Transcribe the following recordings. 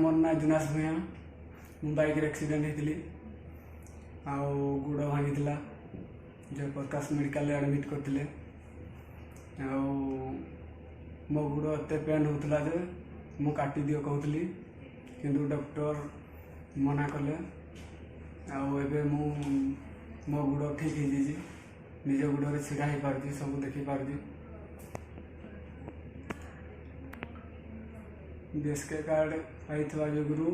मोर ना जुनास भूया bike accident होती गुड़ भांगी जो प्रकाश मेडिकल एडमिट करते मो गुड़ एत पेन होता जे मु काटी दियो कहूली किंतु डॉक्टर मना कले आबे मो गुड़ ठीक है निज गुड़ छिड़ा हो पार सब देखी पार बीएसके कार्ड पाई जुगु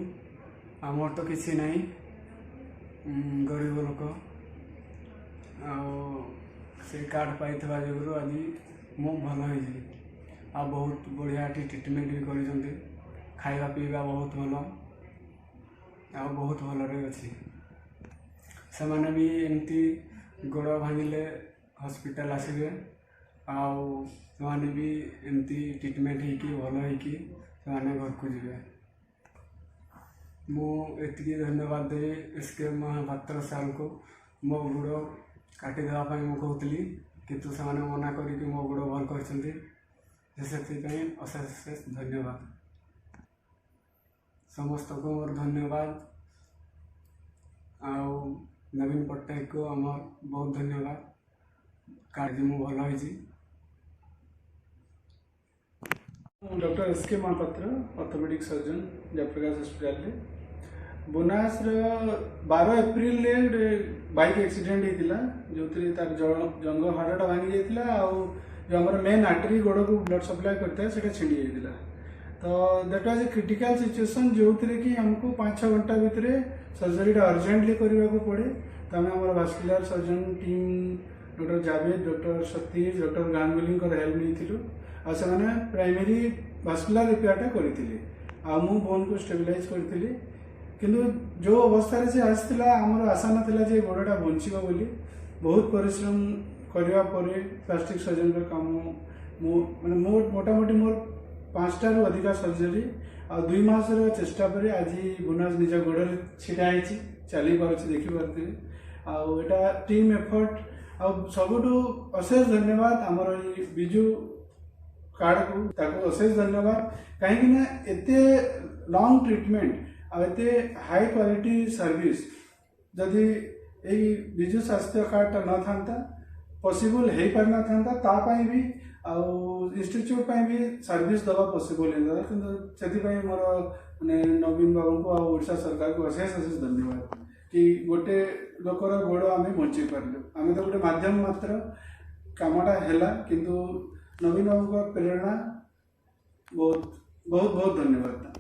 आमर तो किसी ना गरीब लोक से कार्ड पाई जुगु आज मु भल हो बहुत बढ़िया ट्रिटमेंट भी कर खाଇବା पीवा बहुत भल बहुत भल अच्छी से मैंने भी एमती गोड़ भांगिले हॉस्पिटल आसबे आने भी एमती ट्रिटमेंट होकी भल होकी से घर को जी मुझे धन्यवाद दे एसके महापात्र सार को मो गुड़ काटिदेवाई मुझे किंतु से मना करके मो गुड़ भल कर अशेष धन्यवाद समस्त को मोर धन्यवाद नवीन पट्टनायक को आम बहुत धन्यवाद कार्य मु भल होइछि। Doctor S K Mahapatra orthopaedic surgeon Jayaprakash hospital बुनास 12 एप्रिल बाइक एक्सीडेंट होता जो तार जंग हाड़टा भांगी जाता जो आम मेन आर्टरी गोड़ को ब्लड सप्लाई करता है से छिड़ी जाता तो that was a critical situation जो कि हमको 5-6 घंटा भितर सर्जरीटा अर्जेंटली करने को पड़े तो आम आम vascular surgeon team doctor Javed doctor Satish doctor Ganguly help नहीं से प्राइमरी भास्कुलर रिपेयरटा करते मु बोन को स्टेबिलाइज करी किंतु जो अवस्था से आसाला आमर आशा नाला जे गोड़टा बंचब बोली बहुत परिश्रम करने प्लास्टिक सर्जन काम माने मोटामोटी मोर 5टा रू अधिका सर्जरी आ 2 मास चेष्टा पर आज बुनास निज गोड़ छिड़ा चली पार्छ देखी पारे आटा टीम एफर्ट आ सबुठ अशेष धन्यवाद आमर विजु कार्ड को ताको अशेष धन्यवाद कहीं एते लॉन्ग ट्रीटमेंट आते हाई क्वालिटी सर्विस जदि यही विजु स्वास्थ्य कार्ड न था पॉसिबल हो पार था तापाई भी इंस्टीट्यूट भी सर्विस दवा पॉसिबल होता कि मोर माने नवीन बाबू को ओडिशा सरकार को अशेष अशेष धन्यवाद कि गोटे लोकर गोड़ आम बंची पार्लु आम तो गोटे माध्यम मात्र कामटा है किंतु नवीन बाबू का प्रेरणा बहुत बहुत बहुत धन्यवाद।